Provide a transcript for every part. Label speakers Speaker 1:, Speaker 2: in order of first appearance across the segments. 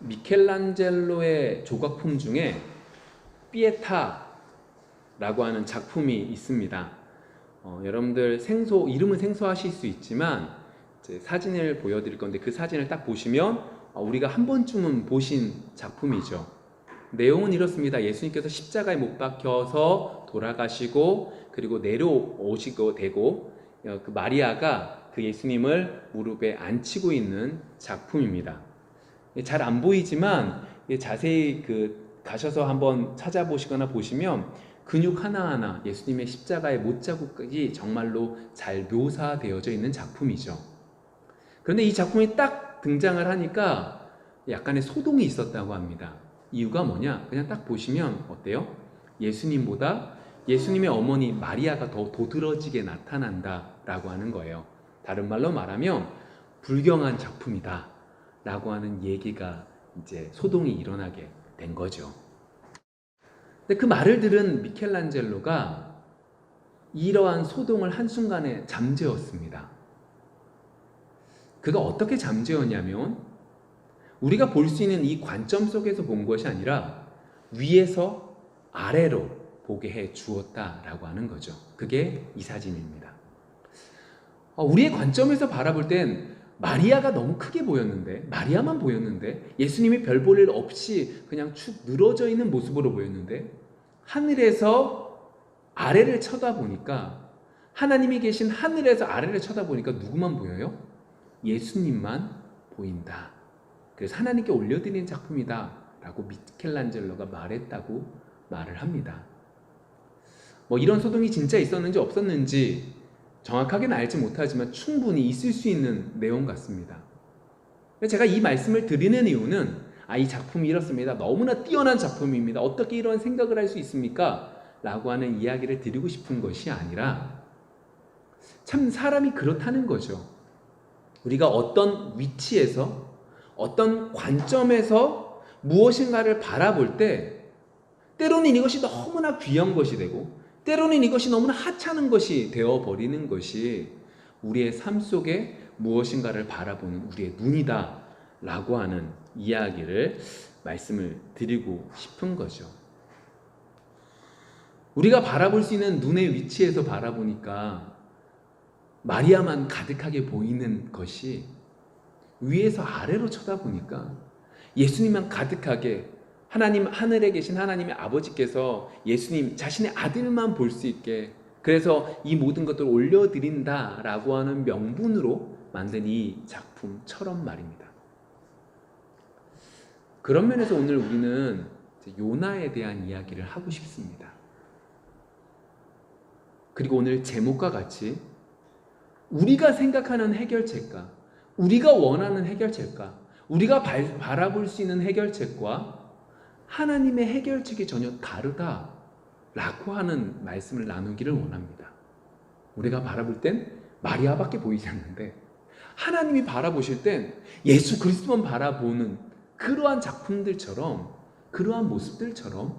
Speaker 1: 미켈란젤로의 조각품 중에 피에타라고 하는 작품이 있습니다. 여러분들 이름은 생소하실 수 있지만 이제 사진을 보여드릴 건데 그 사진을 딱 보시면 우리가 한 번쯤은 보신 작품이죠. 내용은 이렇습니다. 예수님께서 십자가에 못 박혀서 돌아가시고 그리고 내려오시고 되고 그 마리아가 그 예수님을 무릎에 앉히고 있는 작품입니다. 잘 안 보이지만 자세히 가셔서 한번 찾아보시거나 보시면 근육 하나하나 예수님의 십자가의 못자국이 정말로 잘 묘사되어져 있는 작품이죠. 그런데 이 작품이 딱 등장을 하니까 약간의 소동이 있었다고 합니다. 이유가 뭐냐? 그냥 딱 보시면 어때요? 예수님보다 예수님의 어머니 마리아가 더 도드러지게 나타난다라고 하는 거예요. 다른 말로 말하면 불경한 작품이다 라고 하는 얘기가 이제 소동이 일어나게 된 거죠. 근데 그 말을 들은 미켈란젤로가 이러한 소동을 한순간에 잠재웠습니다. 그가 어떻게 잠재웠냐면 우리가 볼 수 있는 이 관점 속에서 본 것이 아니라 위에서 아래로 보게 해 주었다라고 하는 거죠. 그게 이 사진입니다. 우리의 관점에서 바라볼 땐 마리아가 너무 크게 보였는데, 마리아만 보였는데, 예수님이 별 볼 일 없이 그냥 축 늘어져 있는 모습으로 보였는데, 하늘에서 아래를 쳐다보니까, 하나님이 계신 하늘에서 아래를 쳐다보니까 누구만 보여요? 예수님만 보인다. 그래서 하나님께 올려드리는 작품이다 라고 미켈란젤로가 말했다고 말을 합니다. 이런 소동이 진짜 있었는지 없었는지 정확하게는 알지 못하지만 충분히 있을 수 있는 내용 같습니다. 제가 이 말씀을 드리는 이유는 이 작품이 이렇습니다. 너무나 뛰어난 작품입니다. 어떻게 이런 생각을 할 수 있습니까? 라고 하는 이야기를 드리고 싶은 것이 아니라 참 사람이 그렇다는 거죠. 우리가 어떤 위치에서 어떤 관점에서 무엇인가를 바라볼 때 때로는 이것이 너무나 귀한 것이 되고 때로는 이것이 너무나 하찮은 것이 되어버리는 것이 우리의 삶 속에 무엇인가를 바라보는 우리의 눈이다 라고 하는 이야기를 말씀을 드리고 싶은 거죠. 우리가 바라볼 수 있는 눈의 위치에서 바라보니까 마리아만 가득하게 보이는 것이 위에서 아래로 쳐다보니까 예수님만 가득하게 하늘에 계신 하나님의 아버지께서 예수님 자신의 아들만 볼 수 있게 그래서 이 모든 것들을 올려드린다라고 하는 명분으로 만든 이 작품처럼 말입니다. 그런 면에서 오늘 우리는 요나에 대한 이야기를 하고 싶습니다. 그리고 오늘 제목과 같이 우리가 생각하는 해결책과 우리가 원하는 해결책과 우리가 바라볼 수 있는 해결책과 하나님의 해결책이 전혀 다르다라고 하는 말씀을 나누기를 원합니다. 우리가 바라볼 땐 마리아밖에 보이지 않는데 하나님이 바라보실 땐 예수 그리스도만 바라보는 그러한 작품들처럼 그러한 모습들처럼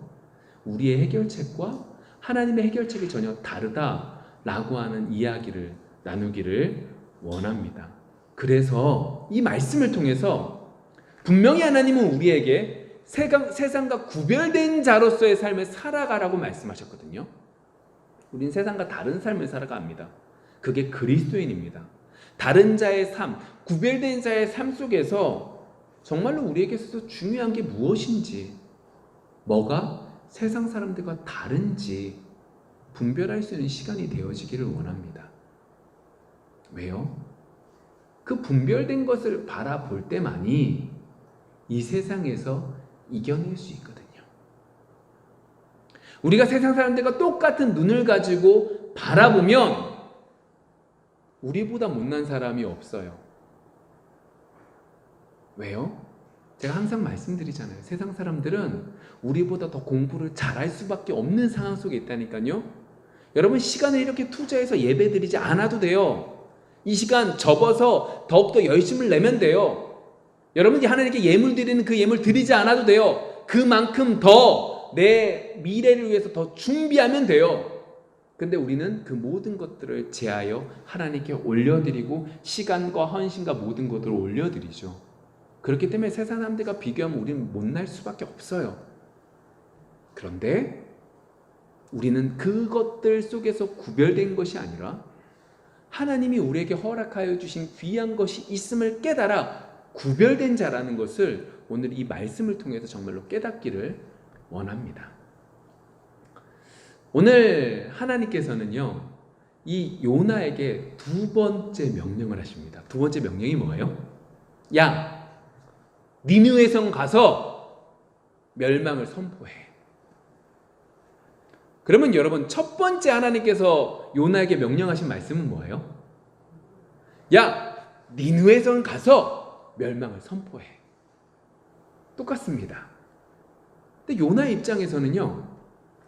Speaker 1: 우리의 해결책과 하나님의 해결책이 전혀 다르다라고 하는 이야기를 나누기를 원합니다. 그래서 이 말씀을 통해서 분명히 하나님은 우리에게 세상과 구별된 자로서의 삶을 살아가라고 말씀하셨거든요. 우린 세상과 다른 삶을 살아갑니다. 그게 그리스도인입니다. 다른 자의 삶, 구별된 자의 삶 속에서 정말로 우리에게 있어서 중요한 게 무엇인지, 뭐가 세상 사람들과 다른지 분별할 수 있는 시간이 되어지기를 원합니다. 왜요? 그 분별된 것을 바라볼 때만이 이 세상에서 이겨낼 수 있거든요. 우리가 세상 사람들과 똑같은 눈을 가지고 바라보면 우리보다 못난 사람이 없어요. 왜요? 제가 항상 말씀드리잖아요. 세상 사람들은 우리보다 더 공부를 잘할 수밖에 없는 상황 속에 있다니까요. 여러분 시간을 이렇게 투자해서 예배 드리지 않아도 돼요. 이 시간 접어서 더욱더 열심을 내면 돼요. 여러분이 하나님께 예물 드리는 그 예물 드리지 않아도 돼요. 그만큼 더 내 미래를 위해서 더 준비하면 돼요. 근데 우리는 그 모든 것들을 제하여 하나님께 올려드리고 시간과 헌신과 모든 것들을 올려드리죠. 그렇기 때문에 세상 사람들과 비교하면 우리는 못날 수밖에 없어요. 그런데 우리는 그것들 속에서 구별된 것이 아니라 하나님이 우리에게 허락하여 주신 귀한 것이 있음을 깨달아 구별된 자라는 것을 오늘 이 말씀을 통해서 정말로 깨닫기를 원합니다. 오늘 하나님께서는요, 이 요나에게 두 번째 명령을 하십니다. 두 번째 명령이 뭐예요? 야, 니느웨 성 가서 멸망을 선포해. 그러면 여러분, 첫 번째 하나님께서 요나에게 명령하신 말씀은 뭐예요? 야, 니느웨 성 가서 멸망을 선포해. 똑같습니다. 근데 요나의 입장에서는요,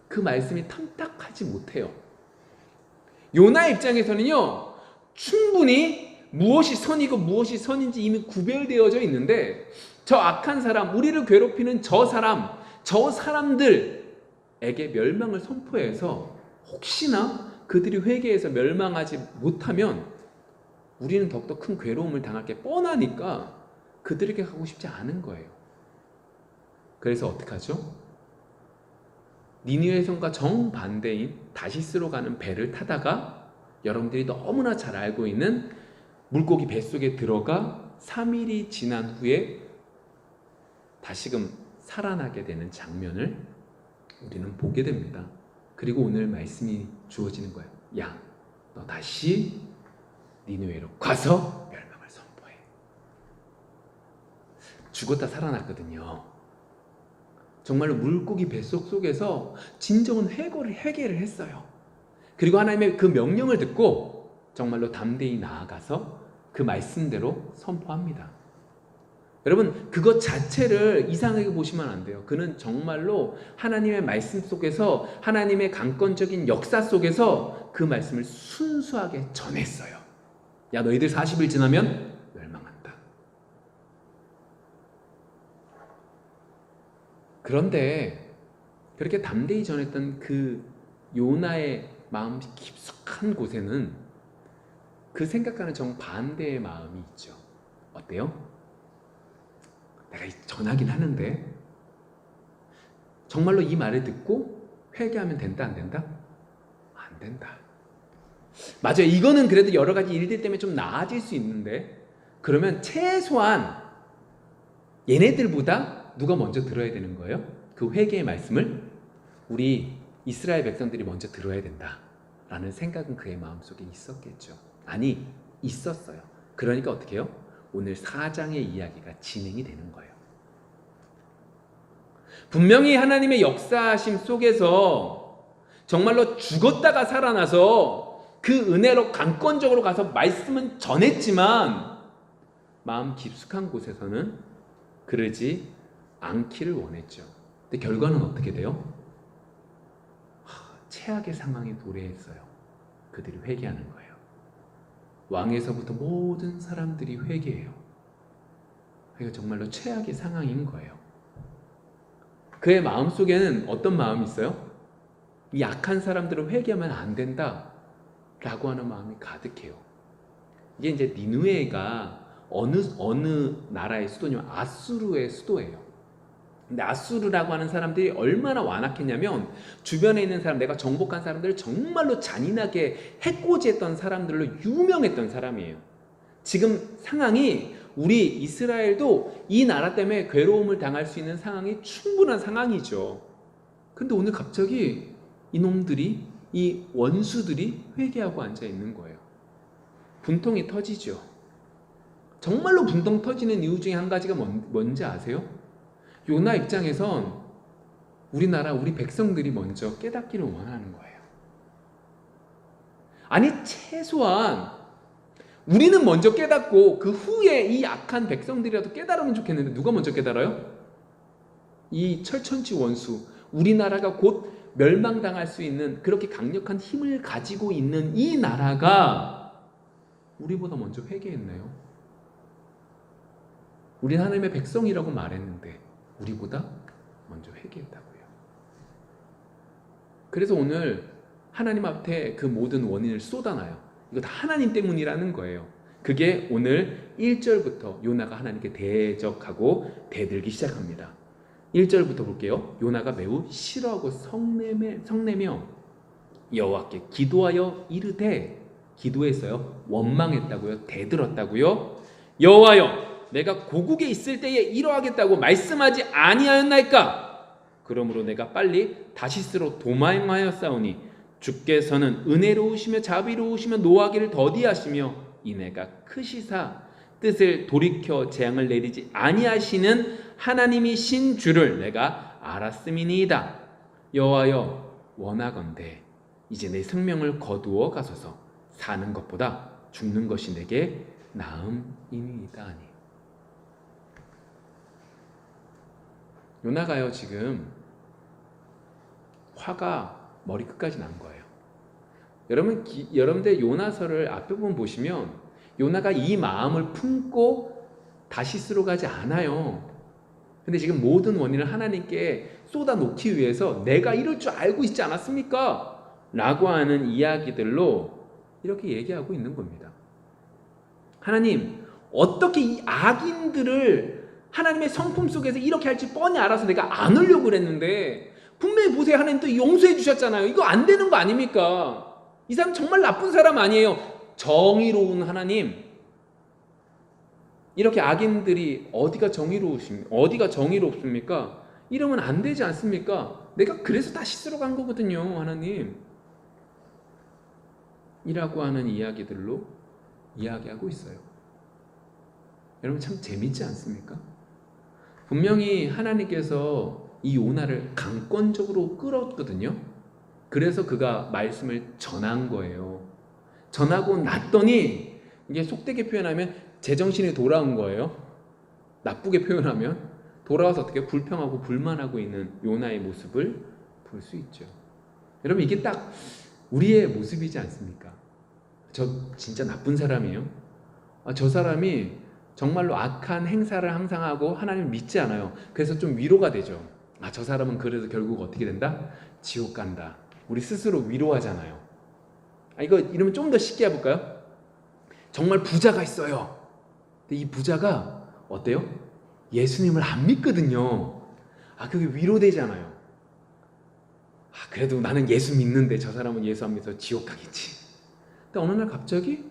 Speaker 1: 그 말씀이 탐탁하지 못해요. 요나의 입장에서는요, 충분히 무엇이 선이고 무엇이 선인지 이미 구별되어져 있는데, 저 악한 사람, 우리를 괴롭히는 저 사람, 저 사람들에게 멸망을 선포해서 혹시나 그들이 회개해서 멸망하지 못하면 우리는 더욱더 큰 괴로움을 당할 게 뻔하니까 그들에게 가고 싶지 않은 거예요. 그래서 어떻게 하죠? 니느웨 성과 정반대인 다시스로 가는 배를 타다가 여러분들이 너무나 잘 알고 있는 물고기 뱃속에 들어가 3일이 지난 후에 다시금 살아나게 되는 장면을 우리는 보게 됩니다. 그리고 오늘 말씀이 주어지는 거예요. 야, 너 다시 니느웨로 가서 멸망을 선포해. 죽었다 살아났거든요. 정말로 물고기 뱃속 속에서 진정한 회개를 했어요. 그리고 하나님의 그 명령을 듣고 정말로 담대히 나아가서 그 말씀대로 선포합니다. 여러분, 그것 자체를 이상하게 보시면 안 돼요. 그는 정말로 하나님의 말씀 속에서, 하나님의 강권적인 역사 속에서 그 말씀을 순수하게 전했어요. 야, 너희들 40일 지나면 멸망한다. 그런데 그렇게 담대히 전했던 그 요나의 마음 깊숙한 곳에는 그 생각과는 정반대의 마음이 있죠. 어때요? 내가 전하긴 하는데 정말로 이 말을 듣고 회개하면 된다, 안 된다? 안 된다. 맞아요. 이거는 그래도 여러 가지 일들 때문에 좀 나아질 수 있는데, 그러면 최소한 얘네들보다 누가 먼저 들어야 되는 거예요? 그 회개의 말씀을 우리 이스라엘 백성들이 먼저 들어야 된다라는 생각은 그의 마음속에 있었겠죠. 아니, 있었어요. 그러니까 어떻게 해요? 오늘 4장의 이야기가 진행이 되는 거예요. 분명히 하나님의 역사하심 속에서 정말로 죽었다가 살아나서 그 은혜로 강권적으로 가서 말씀은 전했지만 마음 깊숙한 곳에서는 그러지 않기를 원했죠. 근데 결과는 어떻게 돼요? 최악의 상황에 도래했어요. 그들이 회개하는 거예요. 왕에서부터 모든 사람들이 회개해요. 이거 정말로 최악의 상황인 거예요. 그의 마음속에는 어떤 마음이 있어요? 이 약한 사람들은 회개하면 안 된다 라고 하는 마음이 가득해요. 이게 이제 니느웨가 어느 나라의 수도냐면 아수르의 수도예요. 근데 아수르라고 하는 사람들이 얼마나 완악했냐면 주변에 있는 사람, 내가 정복한 사람들을 정말로 잔인하게 해코지했던 사람들로 유명했던 사람이에요. 지금 상황이 우리 이스라엘도 이 나라 때문에 괴로움을 당할 수 있는 상황이 충분한 상황이죠. 근데 오늘 갑자기 이놈들이, 이 원수들이 회개하고 앉아 있는 거예요. 분통이 터지죠. 정말로 분통 터지는 이유 중에 한 가지가 뭔지 아세요? 요나 입장에선 우리나라, 우리 백성들이 먼저 깨닫기를 원하는 거예요. 아니, 최소한 우리는 먼저 깨닫고 그 후에 이 악한 백성들이라도 깨달으면 좋겠는데 누가 먼저 깨달아요? 이 철천지 원수, 우리나라가 곧 멸망당할 수 있는 그렇게 강력한 힘을 가지고 있는 이 나라가 우리보다 먼저 회개했네요. 우리는 하나님의 백성이라고 말했는데 우리보다 먼저 회개했다고요. 그래서 오늘 하나님 앞에 그 모든 원인을 쏟아놔요. 이거 다 하나님 때문이라는 거예요. 그게 오늘 1절부터 요나가 하나님께 대적하고 대들기 시작합니다. 1절부터 볼게요. 요나가 매우 싫어하고 성내며 여호와께 기도하여 이르되, 기도했어요. 원망했다고요? 대들었다고요? 여호와여, 내가 고국에 있을 때에 이러하겠다고 말씀하지 아니하였나이까? 그러므로 내가 빨리 다시스로 도망하였사오니 주께서는 은혜로우시며 자비로우시며 노하기를 더디하시며 인애가 크시사 뜻을 돌이켜 재앙을 내리지 아니하시는 하나님이신 줄을 내가 알았음이니이다. 여호와여, 원하건대 이제 내 생명을 거두어 가소서. 사는 것보다 죽는 것이 내게 나음이니이다 하니. 요나가요, 지금 화가 머리끝까지 난 거예요. 여러분들 요나서를 앞에 보시면 요나가 이 마음을 품고 다시스로 가지 않아요. 근데 지금 모든 원인을 하나님께 쏟아놓기 위해서 내가 이럴 줄 알고 있지 않았습니까? 라고 하는 이야기들로 이렇게 얘기하고 있는 겁니다. 하나님, 어떻게 이 악인들을 하나님의 성품 속에서 이렇게 할지 뻔히 알아서 내가 안 오려고 그랬는데, 분명히 보세요, 하나님 또 용서해 주셨잖아요. 이거 안 되는 거 아닙니까? 이 사람 정말 나쁜 사람 아니에요. 정의로운 하나님, 이렇게 악인들이 어디가 정의롭습니까? 이러면 안 되지 않습니까? 내가 그래서 다시스로 간 거거든요, 하나님. 이라고 하는 이야기들로 이야기하고 있어요. 여러분 참 재밌지 않습니까? 분명히 하나님께서 이 요나를 강권적으로 끌었거든요. 그래서 그가 말씀을 전한 거예요. 전하고 났더니 이게 속되게 표현하면 제정신이 돌아온 거예요. 나쁘게 표현하면 돌아와서 어떻게 불평하고 불만하고 있는 요나의 모습을 볼 수 있죠. 여러분 이게 딱 우리의 모습이지 않습니까? 저 진짜 나쁜 사람이에요. 저 사람이 정말로 악한 행사를 항상 하고 하나님을 믿지 않아요. 그래서 좀 위로가 되죠. 저 사람은 그래도 결국 어떻게 된다? 지옥 간다. 우리 스스로 위로하잖아요. 이거 이러면 좀 더 쉽게 해볼까요? 정말 부자가 있어요. 근데 이 부자가 어때요? 예수님을 안 믿거든요. 그게 위로되잖아요. 그래도 나는 예수 믿는데 저 사람은 예수 안 믿어서 지옥 가겠지. 근데 어느 날 갑자기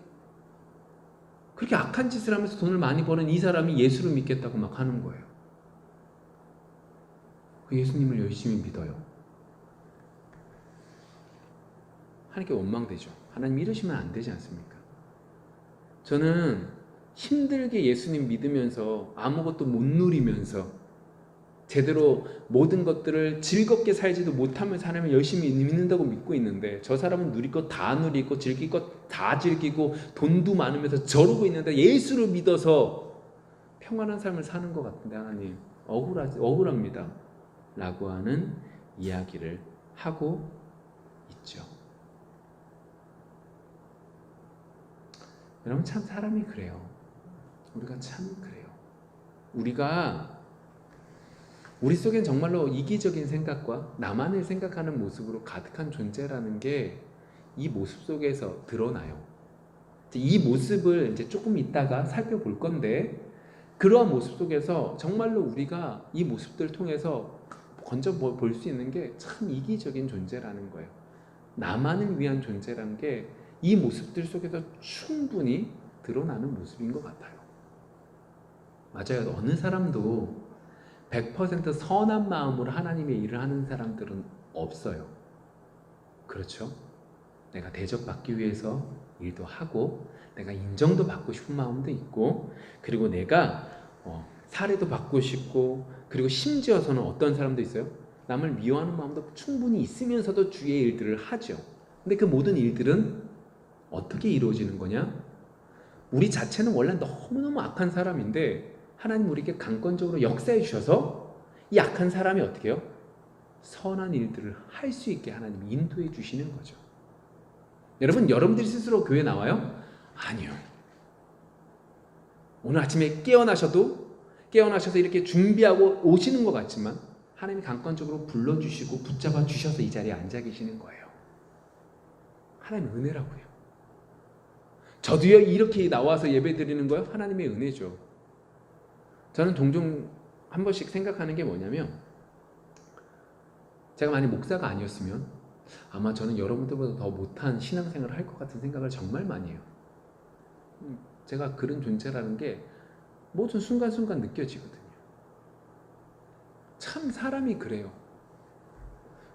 Speaker 1: 그렇게 악한 짓을 하면서 돈을 많이 버는 이 사람이 예수를 믿겠다고 막 하는 거예요. 그 예수님을 열심히 믿어요. 하나님께 원망되죠. 하나님 이러시면 안 되지 않습니까? 저는 힘들게 예수님 믿으면서 아무것도 못 누리면서 제대로 모든 것들을 즐겁게 살지도 못하면서 하나님을 열심히 믿는다고 믿고 있는데, 저 사람은 누릴 것 다 누리고 즐길 것 다 즐기고 돈도 많으면서 저러고 있는데 예수를 믿어서 평안한 삶을 사는 것 같은데 하나님 억울합니다 라고 하는 이야기를 하고 있죠. 여러분 참 사람이 그래요. 우리가 참 그래요. 우리 속엔 정말로 이기적인 생각과 나만을 생각하는 모습으로 가득한 존재라는 게 이 모습 속에서 드러나요. 이 모습을 이제 조금 이따가 살펴볼 건데, 그러한 모습 속에서 정말로 우리가 이 모습들을 통해서 먼저 볼 수 있는 게 참 이기적인 존재라는 거예요. 나만을 위한 존재라는 게 이 모습들 속에서 충분히 드러나는 모습인 것 같아요. 맞아요. 어느 사람도 100% 선한 마음으로 하나님의 일을 하는 사람들은 없어요. 그렇죠? 내가 대접받기 위해서 일도 하고, 내가 인정도 받고 싶은 마음도 있고, 그리고 내가 사례도 받고 싶고, 그리고 심지어서는 어떤 사람도 있어요. 남을 미워하는 마음도 충분히 있으면서도 주의 일들을 하죠. 근데 그 모든 일들은 어떻게 이루어지는 거냐? 우리 자체는 원래 너무너무 악한 사람인데 하나님 우리에게 강권적으로 역사해 주셔서 이 악한 사람이 어떻게 해요? 선한 일들을 할 수 있게 하나님 인도해 주시는 거죠. 여러분들이 스스로 교회 나와요? 아니요. 오늘 아침에 깨어나셔서 이렇게 준비하고 오시는 것 같지만 하나님이 강권적으로 불러주시고 붙잡아 주셔서 이 자리에 앉아 계시는 거예요. 하나님 은혜라고요. 저도요 이렇게 나와서 예배 드리는 거요? 하나님의 은혜죠. 저는 종종 한 번씩 생각하는 게 뭐냐면, 제가 만약 목사가 아니었으면 아마 저는 여러분들보다 더 못한 신앙생활을 할 것 같은 생각을 정말 많이 해요. 제가 그런 존재라는 게 모든 순간순간 느껴지거든요. 참 사람이 그래요.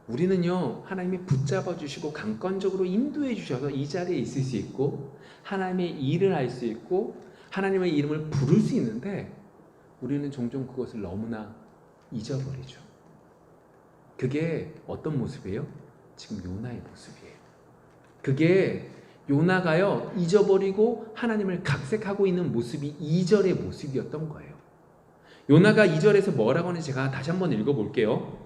Speaker 1: 우리는요 하나님이 붙잡아 주시고 강권적으로 인도해 주셔서 이 자리에 있을 수 있고 하나님의 일을 할 수 있고 하나님의 이름을 부를 수 있는데, 우리는 종종 그것을 너무나 잊어버리죠. 그게 어떤 모습이에요? 지금 요나의 모습이에요. 그게 요나가요 잊어버리고 하나님을 각색하고 있는 모습이 2절의 모습이었던 거예요. 요나가 2절에서 뭐라고 하는지 제가 다시 한번 읽어볼게요.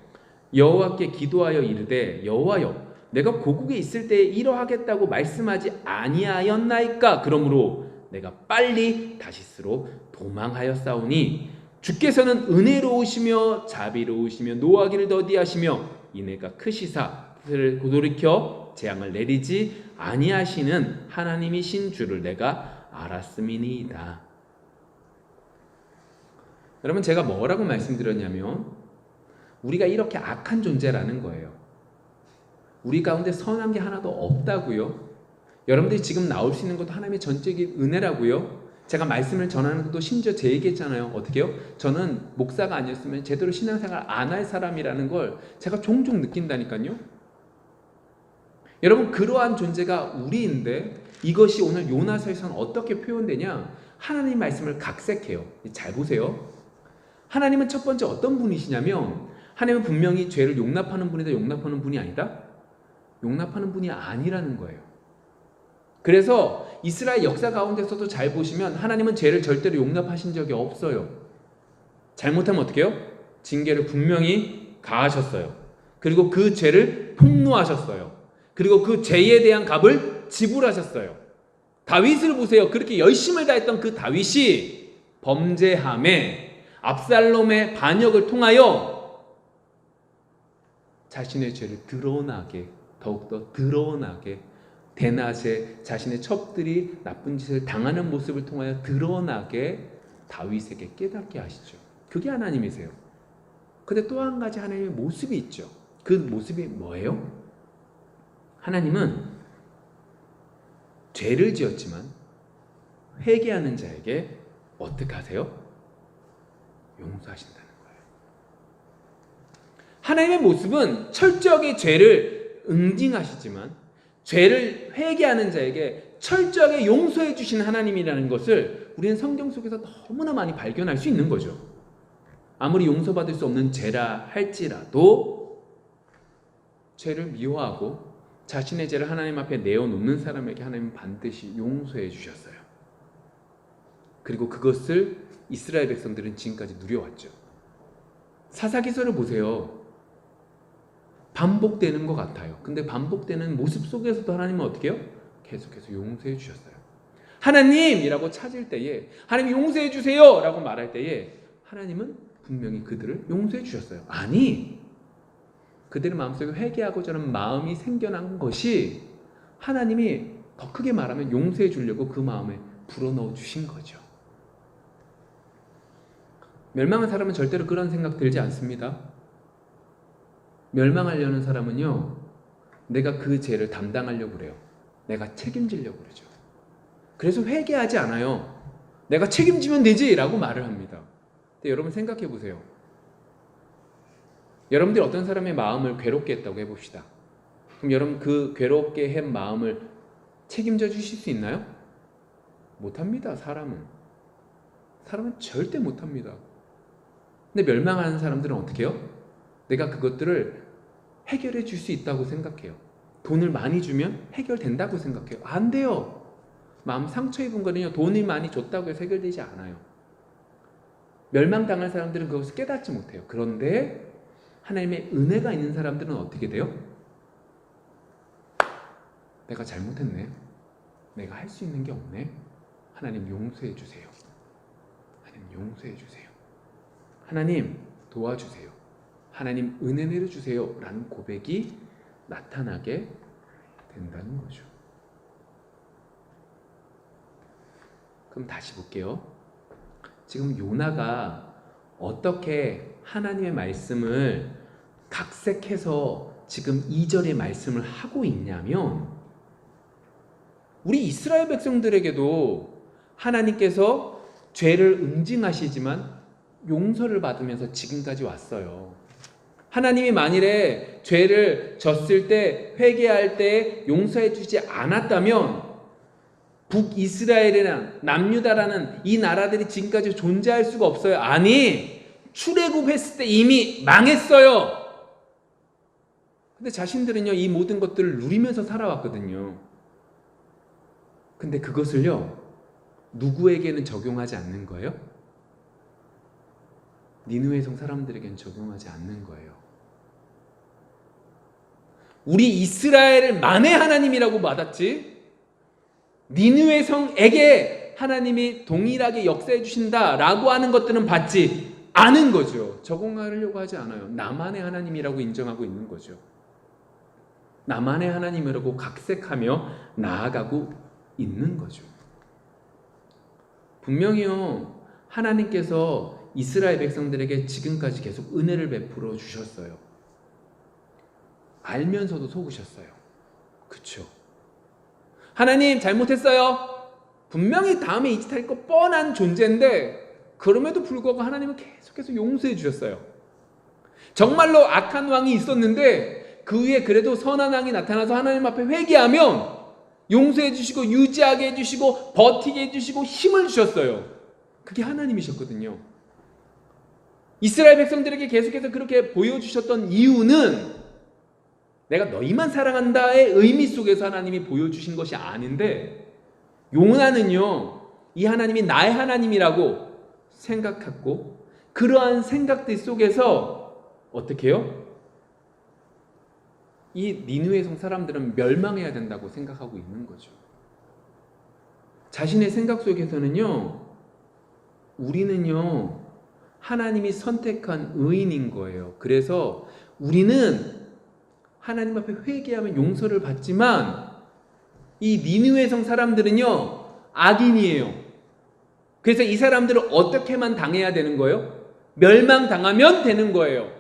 Speaker 1: 여호와께 기도하여 이르되 여호와여 내가 고국에 있을 때에 이러하겠다고 말씀하지 아니하였나이까. 그러므로 내가 빨리 다시스로 도망하였사오니 주께서는 은혜로우시며 자비로우시며 노하기를 더디하시며 인애가 크시사 뜻을 돌이켜 재앙을 내리지 아니하시는 하나님이신 줄을 내가 알았음이니이다. 여러분, 제가 뭐라고 말씀드렸냐면 우리가 이렇게 악한 존재라는 거예요. 우리 가운데 선한 게 하나도 없다고요. 여러분들이 지금 나올 수 있는 것도 하나님의 전적인 은혜라고요. 제가 말씀을 전하는 것도 심지어 제 얘기했잖아요. 어떻게요? 저는 목사가 아니었으면 제대로 신앙생활 안 할 사람이라는 걸 제가 종종 느낀다니까요. 여러분, 그러한 존재가 우리인데 이것이 오늘 요나서에서는 어떻게 표현되냐? 하나님 말씀을 각색해요. 잘 보세요. 하나님은 첫 번째 어떤 분이시냐면, 하나님은 분명히 죄를 용납하는 분이다, 용납하는 분이 아니다? 용납하는 분이 아니라는 거예요. 그래서 이스라엘 역사 가운데서도 잘 보시면 하나님은 죄를 절대로 용납하신 적이 없어요. 잘못하면 어떻게 해요? 징계를 분명히 가하셨어요. 그리고 그 죄를 폭로하셨어요. 그리고 그 죄에 대한 값을 지불하셨어요. 다윗을 보세요. 그렇게 열심을 다했던 그 다윗이 범죄함에 압살롬의 반역을 통하여 자신의 죄를 드러나게, 더욱더 드러나게, 대낮에 자신의 첩들이 나쁜 짓을 당하는 모습을 통하여 드러나게 다윗에게 깨닫게 하시죠. 그게 하나님이세요. 근데 또 한 가지 하나님의 모습이 있죠. 그 모습이 뭐예요? 하나님은 죄를 지었지만 회개하는 자에게 어떻게 하세요? 용서하신다는 거예요. 하나님의 모습은 철저하게 죄를 응징하시지만 죄를 회개하는 자에게 철저하게 용서해 주신 하나님이라는 것을 우리는 성경 속에서 너무나 많이 발견할 수 있는 거죠. 아무리 용서받을 수 없는 죄라 할지라도 죄를 미워하고 자신의 죄를 하나님 앞에 내어놓는 사람에게 하나님은 반드시 용서해 주셨어요. 그리고 그것을 이스라엘 백성들은 지금까지 누려왔죠. 사사기서를 보세요. 반복되는 것 같아요. 근데 반복되는 모습 속에서도 하나님은 어떻게 해요? 계속해서 용서해 주셨어요. 하나님이라고 찾을 때에, 하나님 용서해 주세요 라고 말할 때에 하나님은 분명히 그들을 용서해 주셨어요. 아니, 그들의 마음속에 회개하고자 하는 마음이 생겨난 것이 하나님이 더 크게 말하면 용서해 주려고 그 마음에 불어넣어 주신 거죠. 멸망한 사람은 절대로 그런 생각 들지 않습니다. 멸망하려는 사람은요, 내가 그 죄를 담당하려고 그래요. 내가 책임지려고 그러죠. 그래서 회개하지 않아요. 내가 책임지면 되지 라고 말을 합니다. 근데 여러분 생각해 보세요. 여러분들이 어떤 사람의 마음을 괴롭게 했다고 해봅시다. 그럼 여러분 그 괴롭게 한 마음을 책임져 주실 수 있나요? 못합니다. 사람은 절대 못합니다. 근데 멸망하는 사람들은 어떻게 해요? 내가 그것들을 해결해 줄 수 있다고 생각해요. 돈을 많이 주면 해결된다고 생각해요. 안 돼요. 마음 상처 입은 거는요, 돈을 많이 줬다고 해서 해결되지 않아요. 멸망당할 사람들은 그것을 깨닫지 못해요. 그런데 하나님의 은혜가 있는 사람들은 어떻게 돼요? 내가 잘못했네. 내가 할 수 있는 게 없네. 하나님 용서해 주세요. 하나님 용서해 주세요. 하나님 도와주세요. 하나님 은혜 내려주세요 라는 고백이 나타나게 된다는 거죠. 그럼 다시 볼게요. 지금 요나가 어떻게 하나님의 말씀을 각색해서 지금 2절의 말씀을 하고 있냐면, 우리 이스라엘 백성들에게도 하나님께서 죄를 응징하시지만 용서를 받으면서 지금까지 왔어요. 하나님이 만일에 죄를 졌을 때, 회개할 때 용서해 주지 않았다면 북이스라엘이나 남유다라는 이 나라들이 지금까지 존재할 수가 없어요. 아니, 출애굽했을 때 이미 망했어요. 근데 자신들은요, 이 모든 것들을 누리면서 살아왔거든요. 근데 그것을요, 누구에게는 적용하지 않는 거예요? 니느웨 성 사람들에게는 적용하지 않는 거예요. 우리 이스라엘을 만의 하나님이라고 받았지, 니느웨 성에게 하나님이 동일하게 역사해 주신다라고 하는 것들은 받지 않은 거죠. 적용하려고 하지 않아요. 나만의 하나님이라고 인정하고 있는 거죠. 나만의 하나님이라고 각색하며 나아가고 있는 거죠. 분명히요, 하나님께서 이스라엘 백성들에게 지금까지 계속 은혜를 베풀어 주셨어요. 알면서도 속으셨어요. 그쵸? 하나님 잘못했어요. 분명히 다음에 이 짓 할 거 뻔한 존재인데 그럼에도 불구하고 하나님은 계속해서 용서해 주셨어요. 정말로 악한 왕이 있었는데 그 위에 그래도 선한 왕이 나타나서 하나님 앞에 회개하면 용서해 주시고 유지하게 해주시고 버티게 해주시고 힘을 주셨어요. 그게 하나님이셨거든요. 이스라엘 백성들에게 계속해서 그렇게 보여주셨던 이유는 내가 너희만 사랑한다의 의미 속에서 하나님이 보여주신 것이 아닌데, 요나는요, 이 하나님이 나의 하나님이라고 생각했고, 그러한 생각들 속에서 어떻게 해요? 이 니느웨 성 사람들은 멸망해야 된다고 생각하고 있는 거죠. 자신의 생각 속에서는요, 우리는요, 하나님이 선택한 의인인 거예요. 그래서 우리는 하나님 앞에 회개하면 용서를 받지만 이 니느웨 성 사람들은요, 악인이에요. 그래서 이 사람들은 어떻게만 당해야 되는 거예요? 멸망당하면 되는 거예요.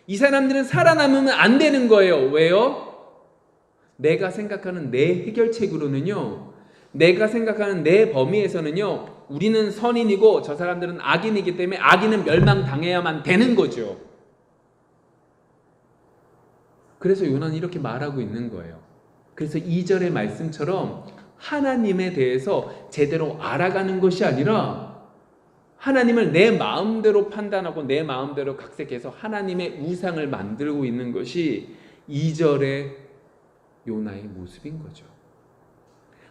Speaker 1: 이 사람들은 살아남으면 안 되는 거예요. 왜요? 내가 생각하는 내 해결책으로는요, 내가 생각하는 내 범위에서는요, 우리는 선인이고 저 사람들은 악인이기 때문에 악인은 멸망당해야만 되는 거죠. 그래서 요나는 이렇게 말하고 있는 거예요. 그래서 2절의 말씀처럼 하나님에 대해서 제대로 알아가는 것이 아니라 하나님을 내 마음대로 판단하고 내 마음대로 각색해서 하나님의 우상을 만들고 있는 것이 2절의 요나의 모습인 거죠.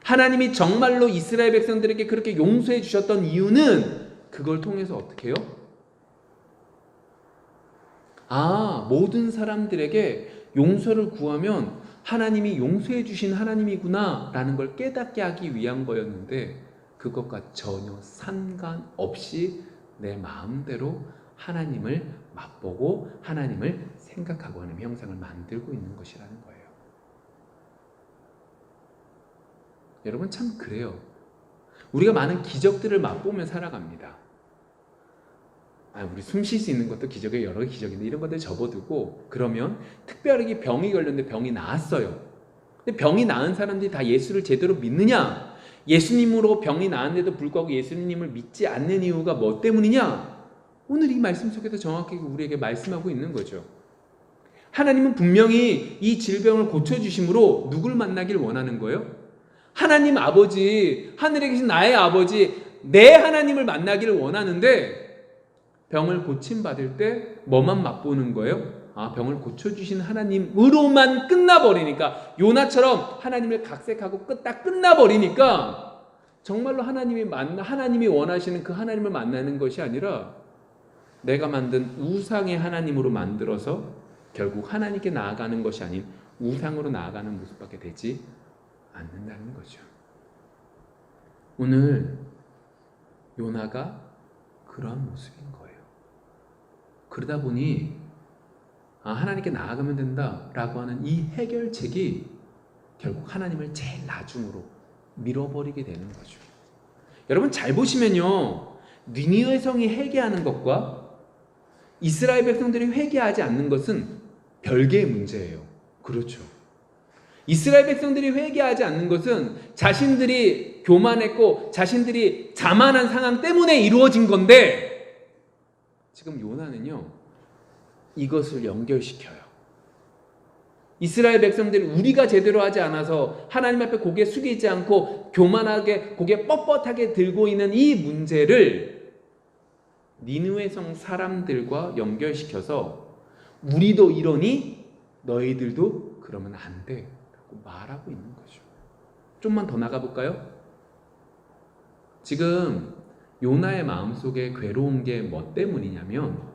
Speaker 1: 하나님이 정말로 이스라엘 백성들에게 그렇게 용서해 주셨던 이유는 그걸 통해서 어떻게 해요? 모든 사람들에게 용서를 구하면 하나님이 용서해 주신 하나님이구나 라는 걸 깨닫게 하기 위한 거였는데, 그것과 전혀 상관없이 내 마음대로 하나님을 맛보고 하나님을 생각하고 하는 형상을 만들고 있는 것이라는 거예요. 여러분, 참 그래요. 우리가 많은 기적들을 맛보며 살아갑니다. 우리 숨 쉴 수 있는 것도 기적의 여러 기적인데 이런 것들 접어두고, 그러면 특별하게 병이 걸렸는데 병이 나았어요. 근데 병이 나은 사람들이 다 예수를 제대로 믿느냐? 예수님으로 병이 나았는데도 불구하고 예수님을 믿지 않는 이유가 뭐 때문이냐? 오늘 이 말씀 속에서 정확하게 우리에게 말씀하고 있는 거죠. 하나님은 분명히 이 질병을 고쳐주심으로 누굴 만나길 원하는 거예요? 하나님 아버지, 하늘에 계신 나의 아버지, 내 하나님을 만나기를 원하는데, 병을 고침받을 때 뭐만 맛보는 거예요? 병을 고쳐주신 하나님으로만 끝나버리니까, 요나처럼 하나님을 각색하고 딱 끝나버리니까 정말로 하나님이 원하시는 그 하나님을 만나는 것이 아니라 내가 만든 우상의 하나님으로 만들어서 결국 하나님께 나아가는 것이 아닌 우상으로 나아가는 모습밖에 되지 않는다는 거죠. 오늘 요나가 그러한 모습인 거예요. 그러다 보니 하나님께 나아가면 된다라고 하는 이 해결책이 결국 하나님을 제일 나중으로 밀어버리게 되는 거죠. 여러분 잘 보시면요, 니느웨 성이 회개하는 것과 이스라엘 백성들이 회개하지 않는 것은 별개의 문제예요. 그렇죠. 이스라엘 백성들이 회개하지 않는 것은 자신들이 교만했고 자신들이 자만한 상황 때문에 이루어진 건데, 지금 요나는요 이것을 연결시켜요. 이스라엘 백성들이 우리가 제대로 하지 않아서 하나님 앞에 고개 숙이지 않고 교만하게 고개 뻣뻣하게 들고 있는 이 문제를 니느웨 성 사람들과 연결시켜서 우리도 이러니 너희들도 그러면 안 돼 라고 말하고 있는 거죠. 좀만 더 나가볼까요? 지금 요나의 마음속에 괴로운 게 뭐 때문이냐면,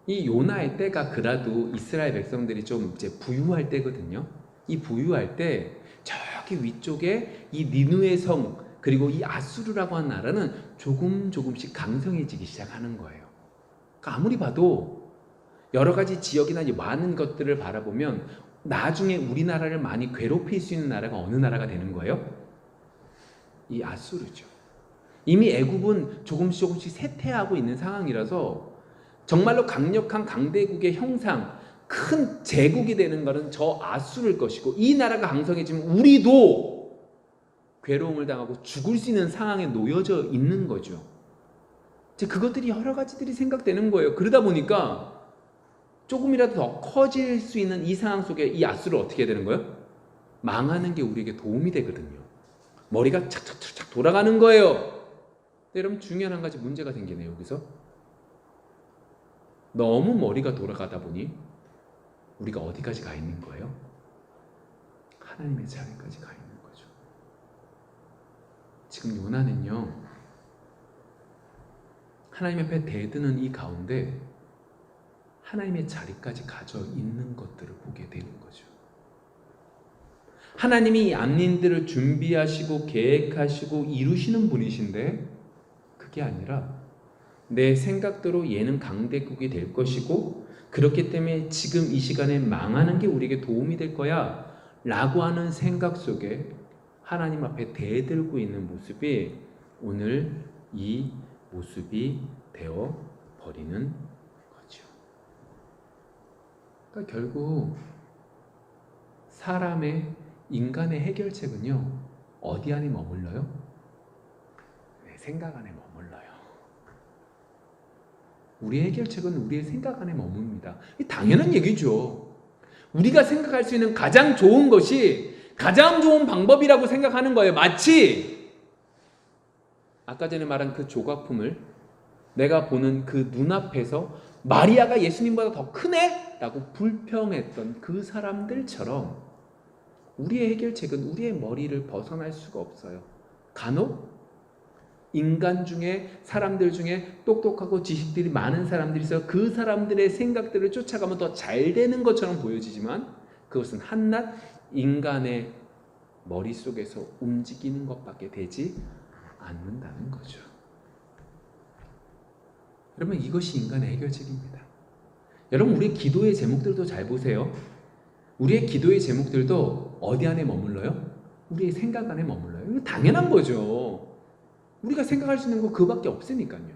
Speaker 1: 이 요나의 때가 그래도 이스라엘 백성들이 좀 이제 부유할 때거든요. 이 부유할 때 저기 위쪽에 이 니느웨 성 그리고 이 아수르라고 하는 나라는 조금씩 강성해지기 시작하는 거예요. 그러니까 아무리 봐도 여러 가지 지역이나 많은 것들을 바라보면 나중에 우리나라를 많이 괴롭힐 수 있는 나라가 어느 나라가 되는 거예요? 이 아수르죠. 이미 애굽은 조금씩 쇠퇴하고 있는 상황이라서 정말로 강력한 강대국의 형상, 큰 제국이 되는 것은 저 아수르일 것이고, 이 나라가 강성해지면 우리도 괴로움을 당하고 죽을 수 있는 상황에 놓여져 있는 거죠. 이제 그것들이 여러 가지들이 생각되는 거예요. 그러다 보니까 조금이라도 더 커질 수 있는 이 상황 속에 이 아수르를 어떻게 해야 되는 거예요? 망하는 게 우리에게 도움이 되거든요. 머리가 착착착착 돌아가는 거예요. 근데 여러분 중요한 한 가지 문제가 생기네요. 여기서 너무 머리가 돌아가다 보니 우리가 어디까지 가 있는 거예요? 하나님의 자리까지 가 있는 거죠. 지금 요나는요 하나님 앞에 대드는 이 가운데 하나님의 자리까지 가져 있는 것들을 보게 되는 거죠. 하나님이 암린들을 준비하시고 계획하시고 이루시는 분이신데, 그게 아니라 내 생각대로 얘는 강대국이 될 것이고 그렇기 때문에 지금 이 시간에 망하는 게 우리에게 도움이 될 거야 라고 하는 생각 속에 하나님 앞에 대들고 있는 모습이 오늘 이 모습이 되어 버리는 거죠. 그러니까 결국 인간의 해결책은요 어디 안에 머물러요? 내 생각 안에 머물러요. 우리의 해결책은 우리의 생각 안에 머뭅니다. 당연한 얘기죠. 우리가 생각할 수 있는 가장 좋은 것이 가장 좋은 방법이라고 생각하는 거예요. 마치 아까 전에 말한 그 조각품을 내가 보는 그 눈앞에서 마리아가 예수님보다 더 크네? 라고 불평했던 그 사람들처럼 우리의 해결책은 우리의 머리를 벗어날 수가 없어요. 간혹 인간 중에 사람들 중에 똑똑하고 지식들이 많은 사람들이 있어요. 그 사람들의 생각들을 쫓아가면 더 잘 되는 것처럼 보여지지만 그것은 한낱 인간의 머릿속에서 움직이는 것밖에 되지 않는다는 거죠. 여러분 이것이 인간의 해결책입니다. 여러분 우리의 기도의 제목들도 잘 보세요. 우리의 기도의 제목들도 어디 안에 머물러요? 우리의 생각 안에 머물러요. 이거 당연한 거죠. 우리가 생각할 수 있는 거 그거밖에 없으니까요.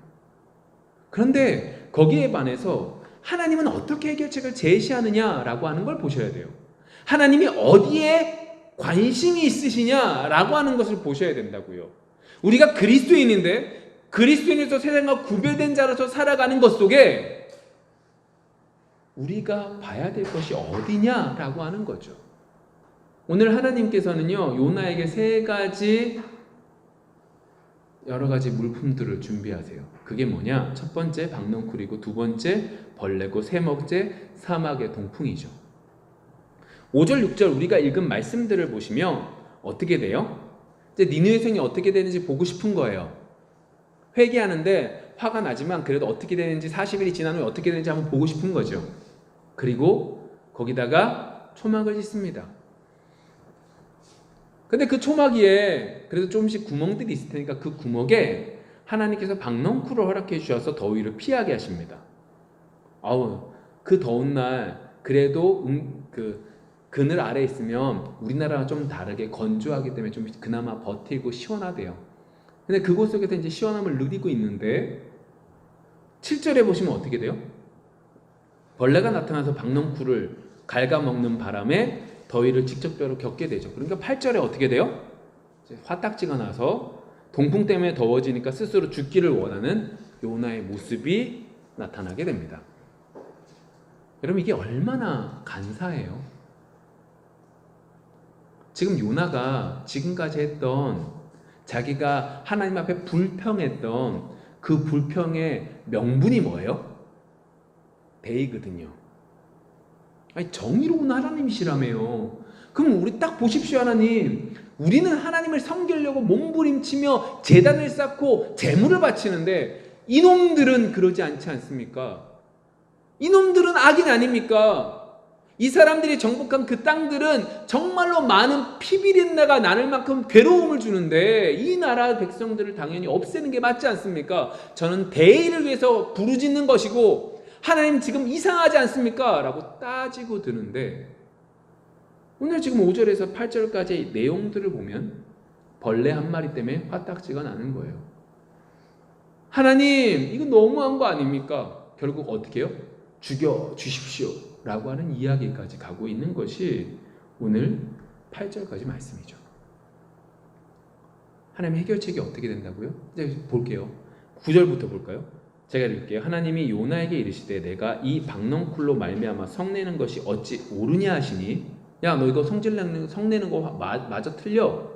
Speaker 1: 그런데 거기에 반해서 하나님은 어떻게 해결책을 제시하느냐라고 하는 걸 보셔야 돼요. 하나님이 어디에 관심이 있으시냐라고 하는 것을 보셔야 된다고요. 우리가 그리스도인인데 그리스도인에서 세상과 구별된 자로서 살아가는 것 속에 우리가 봐야 될 것이 어디냐라고 하는 거죠. 오늘 하나님께서는요 요나에게 여러 가지 물품들을 준비하세요. 그게 뭐냐? 첫 번째 박넝쿨이고 두 번째 벌레고 세 번째 사막의 동풍이죠. 5절 6절 우리가 읽은 말씀들을 보시면 어떻게 돼요? 이제 니느웨 성이 어떻게 되는지 보고 싶은 거예요. 회개하는데 화가 나지만 그래도 어떻게 되는지 40일이 지난 후에 어떻게 되는지 한번 보고 싶은 거죠. 그리고 거기다가 초막을 짓습니다. 근데 그 초막위에 그래도 조금씩 구멍들이 있을 테니까 그 구멍에 하나님께서 박넝쿨을 허락해 주셔서 더위를 피하게 하십니다. 그 더운 날 그래도 그늘 아래에 있으면 우리나라랑 좀 다르게 건조하기 때문에 좀 그나마 버티고 시원하대요. 근데 그곳 속에서 이제 시원함을 누리고 있는데 7절에 보시면 어떻게 돼요? 벌레가 나타나서 박넝쿨을 갉아먹는 바람에 더위를 직접적으로 겪게 되죠. 그러니까 8절에 어떻게 돼요? 이제 화딱지가 나서 동풍 때문에 더워지니까 스스로 죽기를 원하는 요나의 모습이 나타나게 됩니다. 여러분, 이게 얼마나 간사해요. 지금 요나가 지금까지 했던, 자기가 하나님 앞에 불평했던 그 불평의 명분이 뭐예요? 대의거든요. 아니, 정의로운 하나님이시라며요. 그럼 우리 딱 보십시오. 하나님, 우리는 하나님을 섬기려고 몸부림치며 제단을 쌓고 제물을 바치는데 이놈들은 그러지 않지 않습니까? 이놈들은 악인 아닙니까? 이 사람들이 정복한 그 땅들은 정말로 많은 피비린내가 나는 만큼 괴로움을 주는데 이 나라 백성들을 당연히 없애는 게 맞지 않습니까? 저는 대의를 위해서 부르짖는 것이고 하나님 지금 이상하지 않습니까? 라고 따지고 드는데, 오늘 지금 5절에서 8절까지 내용들을 보면 벌레 한 마리 때문에 화딱지가 나는 거예요. 하나님, 이거 너무한 거 아닙니까? 결국 어떻게 해요? 죽여 주십시오 라고 하는 이야기까지 가고 있는 것이 오늘 8절까지 말씀이죠. 하나님의 해결책이 어떻게 된다고요? 이제 볼게요. 9절부터 볼까요? 제가 읽을게요. 하나님이 요나에게 이르시되 내가 이 박넝쿨로 말미암아 성내는 것이 어찌 옳으냐 하시니, 야, 너 이거 성내는 거 마저 틀려.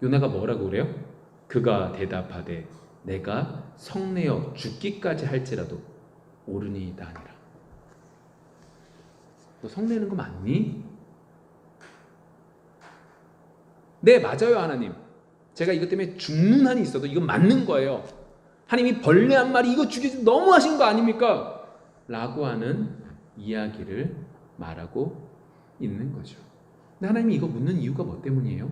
Speaker 1: 요나가 뭐라고 그래요? 그가 대답하되 내가 성내어 죽기까지 할지라도 옳으니이다 하니라. 너 성내는 거 맞니? 네, 맞아요 하나님. 제가 이것 때문에 죽는 한이 있어도 이건 맞는 거예요. 하나님이 벌레 한 마리 이거 죽이지 너무 하신 거 아닙니까? 라고 하는 이야기를 말하고 있는 거죠. 근데 하나님이 이거 묻는 이유가 뭐 때문이에요?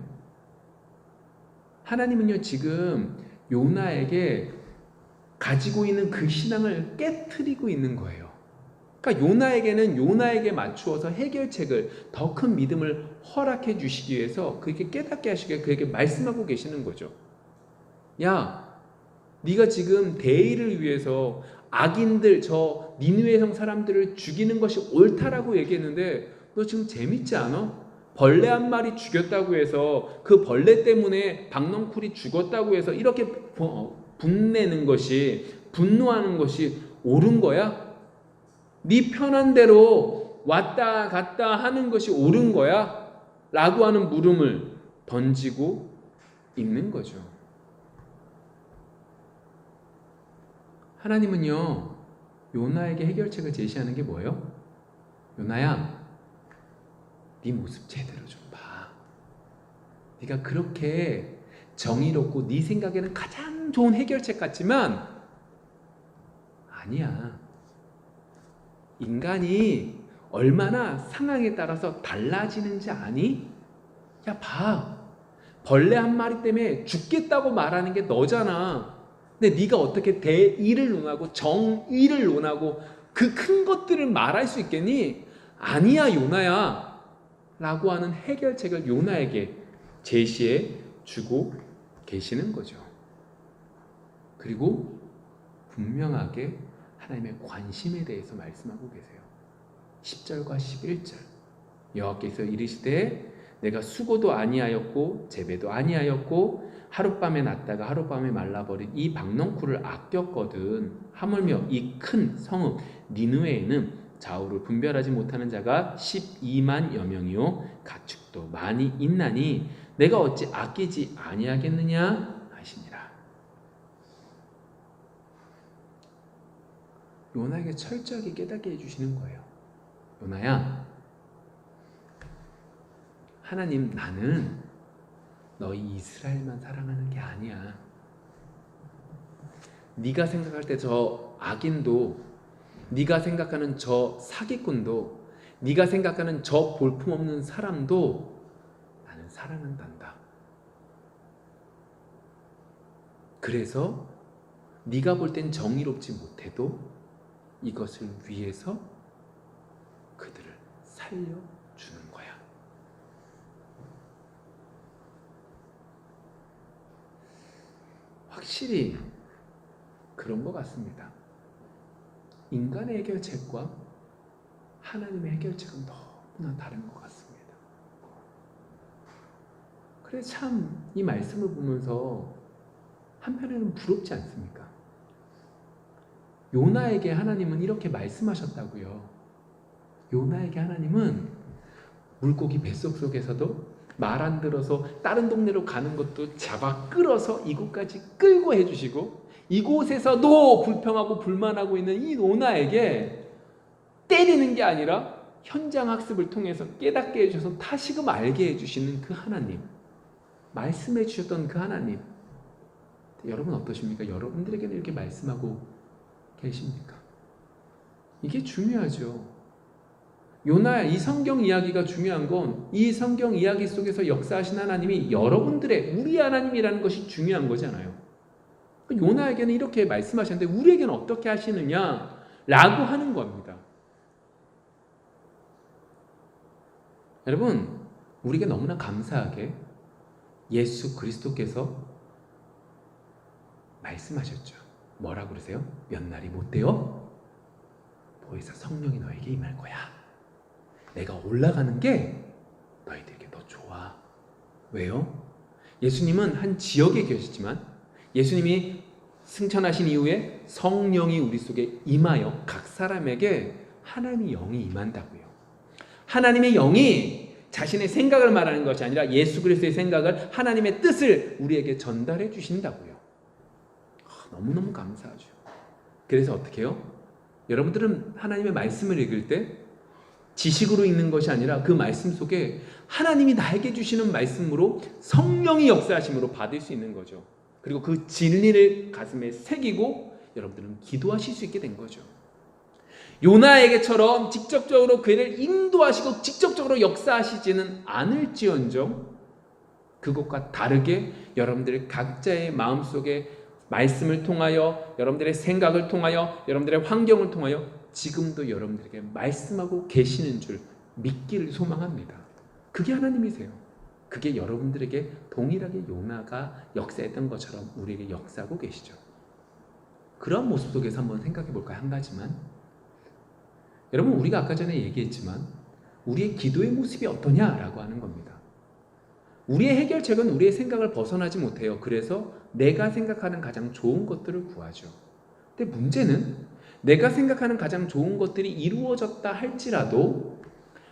Speaker 1: 하나님은요, 지금 요나에게 가지고 있는 그 신앙을 깨트리고 있는 거예요. 그러니까 요나에게는 요나에게 맞추어서 해결책을, 더 큰 믿음을 허락해 주시기 위해서 그에게 깨닫게 하시기 위해 그에게 말씀하고 계시는 거죠. 야, 네가 지금 대의를 위해서 악인들, 저 니느웨 성 사람들을 죽이는 것이 옳다라고 얘기했는데 너 지금 재밌지 않아? 벌레 한 마리 죽였다고 해서 그 벌레 때문에 박넝쿨이 죽었다고 해서 이렇게 분내는 것이, 분노하는 것이 옳은 거야? 네 편한 대로 왔다 갔다 하는 것이 옳은 거야? 라고 하는 물음을 던지고 있는 거죠. 하나님은요, 요나에게 해결책을 제시하는 게 뭐예요? 요나야, 네 모습 제대로 좀 봐. 네가 그렇게 정의롭고 네 생각에는 가장 좋은 해결책 같지만 아니야. 인간이 얼마나 상황에 따라서 달라지는지 아니? 야, 봐. 벌레 한 마리 때문에 죽겠다고 말하는 게 너잖아. 근데 네가 어떻게 대의를 논하고 정의를 논하고 그 큰 것들을 말할 수 있겠니? 아니야, 요나야. 라고 하는 해결책을 요나에게 제시해 주고 계시는 거죠. 그리고 분명하게 하나님의 관심에 대해서 말씀하고 계세요. 10절과 11절. 여호와께서 이르시되 내가 수고도 아니하였고 재배도 아니하였고 하룻밤에 났다가 하룻밤에 말라버린 이 박넝쿨을 아꼈거든. 하물며 이 큰 성읍 니느웨에는 좌우를 분별하지 못하는 자가 12만여 명이요 가축도 많이 있나니 내가 어찌 아끼지 아니하겠느냐 하시니라. 요나에게 철저하게 깨닫게 해주시는 거예요. 요나야, 하나님, 나는 너희 이스라엘만 사랑하는 게 아니야. 네가 생각할 때 저 악인도, 네가 생각하는 저 사기꾼도, 네가 생각하는 저 볼품없는 사람도 나는 사랑한단다. 그래서 네가 볼 땐 정의롭지 못해도 이것을 위해서 그들을 살려주는 거야. 확실히 그런 것 같습니다. 인간의 해결책과 하나님의 해결책은 너무나 다른 것 같습니다. 그래서 참 이 말씀을 보면서 한편에는 부럽지 않습니까? 요나에게 하나님은 이렇게 말씀하셨다고요. 요나에게 하나님은 물고기 뱃속 속에서도 말 안 들어서 다른 동네로 가는 것도 잡아 끌어서 이곳까지 끌고 해주시고, 이곳에서도 불평하고 불만하고 있는 이 요나에게 때리는 게 아니라 현장 학습을 통해서 깨닫게 해주셔서 다시금 알게 해주시는 그 하나님, 말씀해 주셨던 그 하나님, 여러분 어떠십니까? 여러분들에게는 이렇게 말씀하고 계십니까? 이게 중요하죠. 요나, 이 성경 이야기가 중요한 건 이 성경 이야기 속에서 역사하신 하나님이 여러분들의, 우리 하나님이라는 것이 중요한 거잖아요. 요나에게는 이렇게 말씀하셨는데 우리에게는 어떻게 하시느냐 라고 하는 겁니다. 여러분, 우리에게 너무나 감사하게 예수 그리스도께서 말씀하셨죠. 뭐라고 그러세요? 몇 날이 못 되어 보혜사 성령이 너에게 임할 거야. 내가 올라가는 게 너희들에게 더 좋아. 왜요? 예수님은 한 지역에 계시지만 예수님이 승천하신 이후에 성령이 우리 속에 임하여 각 사람에게 하나님의 영이 임한다고요. 하나님의 영이 자신의 생각을 말하는 것이 아니라 예수 그리스도의 생각을, 하나님의 뜻을 우리에게 전달해 주신다고요. 너무너무 감사하죠. 그래서 어떻게 해요? 여러분들은 하나님의 말씀을 읽을 때 지식으로 읽는 것이 아니라 그 말씀 속에 하나님이 나에게 주시는 말씀으로 성령이 역사하심으로 받을 수 있는 거죠. 그리고 그 진리를 가슴에 새기고 여러분들은 기도하실 수 있게 된 거죠. 요나에게처럼 직접적으로 그를 인도하시고 직접적으로 역사하시지는 않을지언정 그것과 다르게 여러분들의 각자의 마음속에 말씀을 통하여, 여러분들의 생각을 통하여, 여러분들의 환경을 통하여 지금도 여러분들에게 말씀하고 계시는 줄 믿기를 소망합니다. 그게 하나님이세요. 그게 여러분들에게 동일하게 요나가 역사했던 것처럼 우리에게 역사하고 계시죠. 그런 모습 속에서 한번 생각해 볼까요? 한 가지만. 여러분, 우리가 아까 전에 얘기했지만 우리의 기도의 모습이 어떠냐라고 하는 겁니다. 우리의 해결책은 우리의 생각을 벗어나지 못해요. 그래서 내가 생각하는 가장 좋은 것들을 구하죠. 근데 문제는 내가 생각하는 가장 좋은 것들이 이루어졌다 할지라도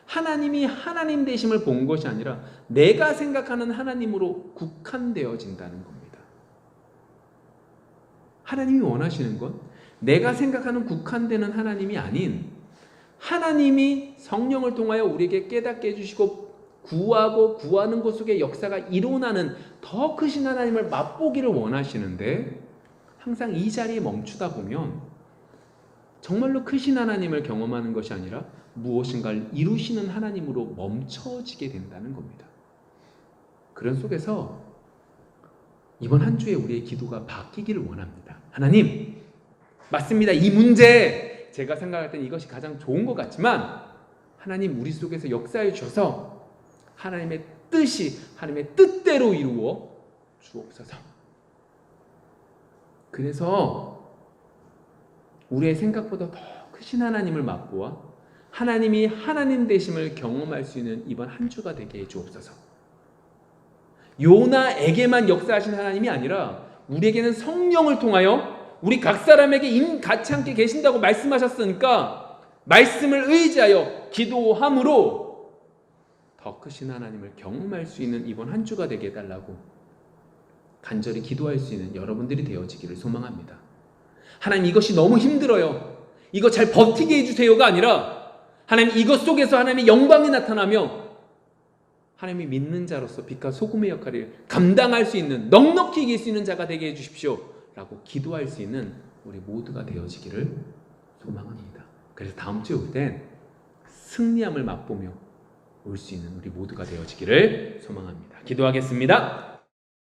Speaker 1: 하나님이 하나님 되심을 본 것이 아니라 내가 생각하는 하나님으로 국한되어진다는 겁니다. 하나님이 원하시는 건 내가 생각하는 국한되는 하나님이 아닌, 하나님이 성령을 통하여 우리에게 깨닫게 해주시고 구하고 구하는 것 속에 역사가 일어나는 더 크신 하나님을 맛보기를 원하시는데, 항상 이 자리에 멈추다 보면 정말로 크신 하나님을 경험하는 것이 아니라 무엇인가를 이루시는 하나님으로 멈춰지게 된다는 겁니다. 그런 속에서 이번 한 주에 우리의 기도가 바뀌기를 원합니다. 하나님, 맞습니다. 이 문제 제가 생각할 때 이것이 가장 좋은 것 같지만 하나님, 우리 속에서 역사해 주셔서 하나님의 뜻이 하나님의 뜻대로 이루어 주옵소서. 그래서 우리의 생각보다 더 크신 하나님을 맛보아 하나님이 하나님 되심을 경험할 수 있는 이번 한 주가 되게 해 주옵소서. 요나에게만 역사하신 하나님이 아니라 우리에게는 성령을 통하여 우리 각 사람에게 같이 함께 계신다고 말씀하셨으니까 말씀을 의지하여 기도함으로 더 크신 하나님을 경험할 수 있는 이번 한 주가 되게 해달라고 간절히 기도할 수 있는 여러분들이 되어지기를 소망합니다. 하나님, 이것이 너무 힘들어요. 이거 잘 버티게 해주세요가 아니라 하나님, 이것 속에서 하나님의 영광이 나타나며 하나님이 믿는 자로서 빛과 소금의 역할을 감당할 수 있는, 넉넉히 이길 수 있는 자가 되게 해주십시오 라고 기도할 수 있는 우리 모두가 되어지기를 소망합니다. 그래서 다음 주에 올 땐 승리함을 맛보며 올 수 있는 우리 모두가 되어지기를 소망합니다. 기도하겠습니다.